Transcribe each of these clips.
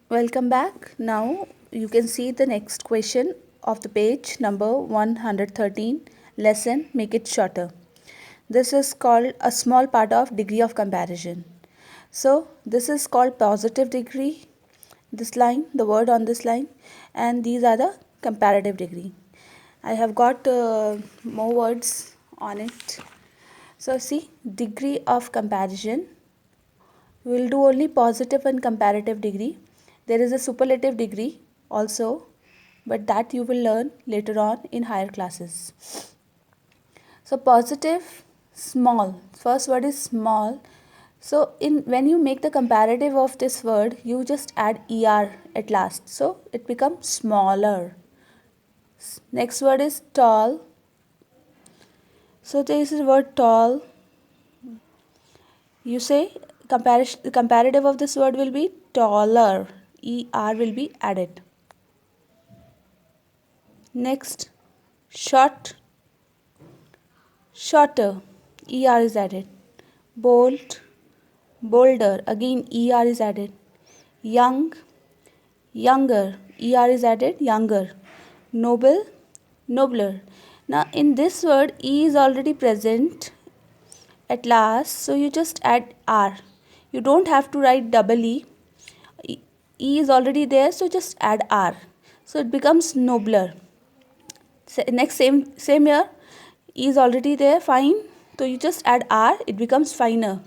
Welcome back. Now you can see the next question of the page number 113, lesson make it shorter. This is called a small part of degree of comparison. So this is called positive degree, this line, the word on this line, and these are the comparative degree. I have got more words on it. So see, degree of comparison. We will do only positive and comparative degree. There is a superlative degree also, but that you will learn later on in higher classes. So positive, small. First word is small. So when you make the comparative of this word, you just add er at last. So it becomes smaller. Next word is tall. So there is the word tall. You say comparative of this word will be taller. Er will be added. Next, short, shorter. Er is added. Bold, bolder. Again er is added. Young, younger. Er is added. Younger. Noble, nobler. Now in this word e is already present at last, so you just add r. You don't have to write double e. E is already there, so just add r. So it becomes nobler. Next, same here, e is already there, fine. So you just add r, it becomes finer.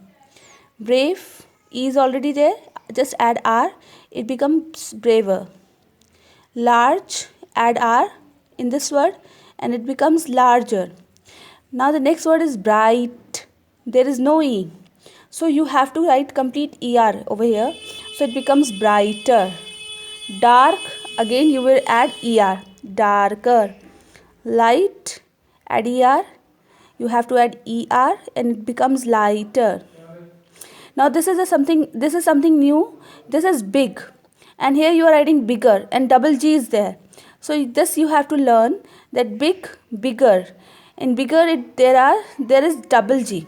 Brave, e is already there, just add r, it becomes braver. Large, add r in this word and it becomes larger. Now the next word is bright. There is no e, so you have to write complete er over here, so it becomes brighter. Dark, again you will add er, darker. Light, add er, you have to add er and it becomes lighter. Now this is something new. This is big, and here you are adding bigger and double g is there. So this you have to learn, that big, bigger. In bigger there is double g.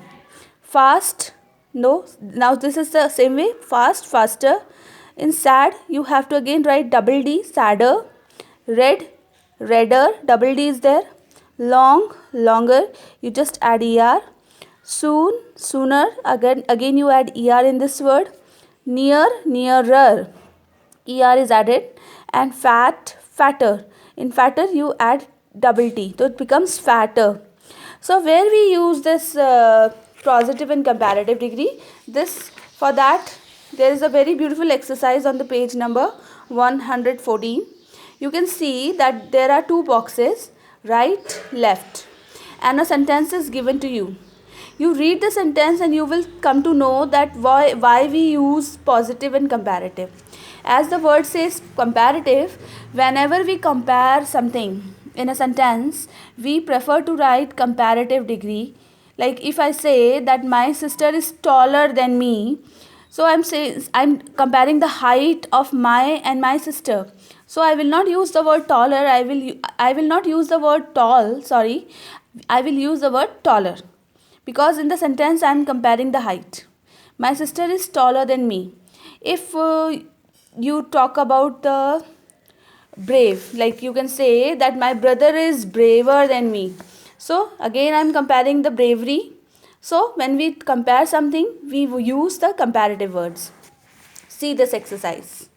Fast, no, now this is the same way, fast, faster. In sad you have to again write double d, sadder. Red, redder, double d is there. Long, longer, you just add er. Soon, sooner, again you add er in this word. Near, nearer, er is added. And fat, fatter. In fatter you add double t, so it becomes fatter. So where we use this positive and comparative degree, for that there is a very beautiful exercise on the page number 114. You can see that there are two boxes, right, left, and a sentence is given to you. You read the sentence and you will come to know that why we use positive and comparative. As the word says comparative, whenever we compare something in a sentence, we prefer to write comparative degree. Like if I say that my sister is taller than me, so I'm comparing the height of my sister. So I will not use the word taller. I will not use the word tall. Sorry, I will use the word taller, because in the sentence I am comparing the height. My sister is taller than me. If you talk about the brave, like you can say that my brother is braver than me. So again I am comparing the bravery. So when we compare something, we use the comparative words. See this exercise.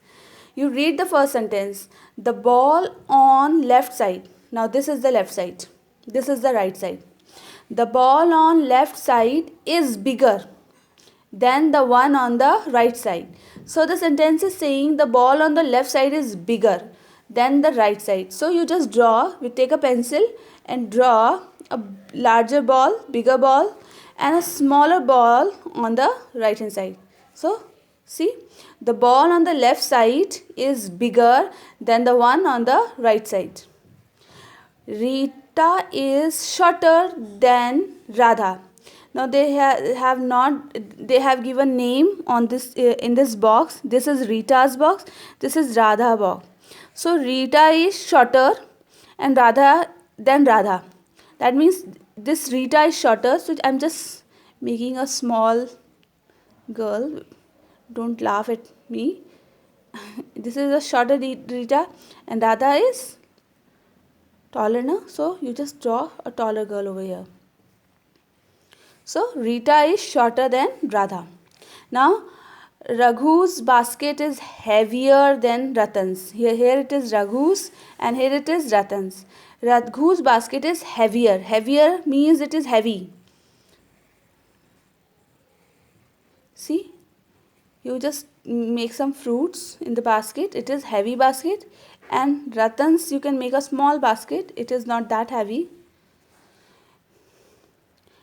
You read the first sentence. The ball on left side. Now this is the left side. This is the right side. The ball on left side is bigger than the one on the right side. So the sentence is saying the ball on the left side is bigger than the right side. So you just take a pencil and draw a larger ball, bigger ball, and a smaller ball on the right hand side. So see, the ball on the left side is bigger than the one on the right side. Rita is shorter than Radha. Now they have given name on this in this box. This is Rita's box. This is Radha box. So Rita is shorter and Radha than Radha. That means this Rita is shorter. So I'm just making a small girl. Don't laugh at me. this is a shorter Rita, and Radha is taller, no? So you just draw a taller girl over here. So Rita is shorter than Radha. Now Raghu's basket is heavier than Ratan's. Here it is Raghu's and here it is Ratan's. Raghu's basket is heavier. Heavier means it is heavy. See, you just make some fruits in the basket. It is heavy basket. And Ratan's, you can make a small basket. It is not that heavy.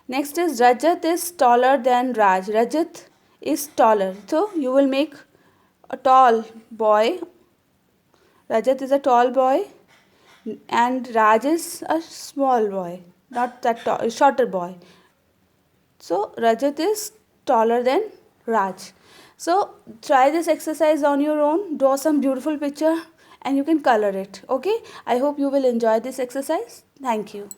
Next is Rajat is taller than Raj. Rajat is taller. So you will make a tall boy. Rajat is a tall boy and Raj is a small boy, not that tall, shorter boy. So Rajat is taller than Raj. So try this exercise on your own. Draw some beautiful picture and you can color it. Okay. I hope you will enjoy this exercise. Thank you.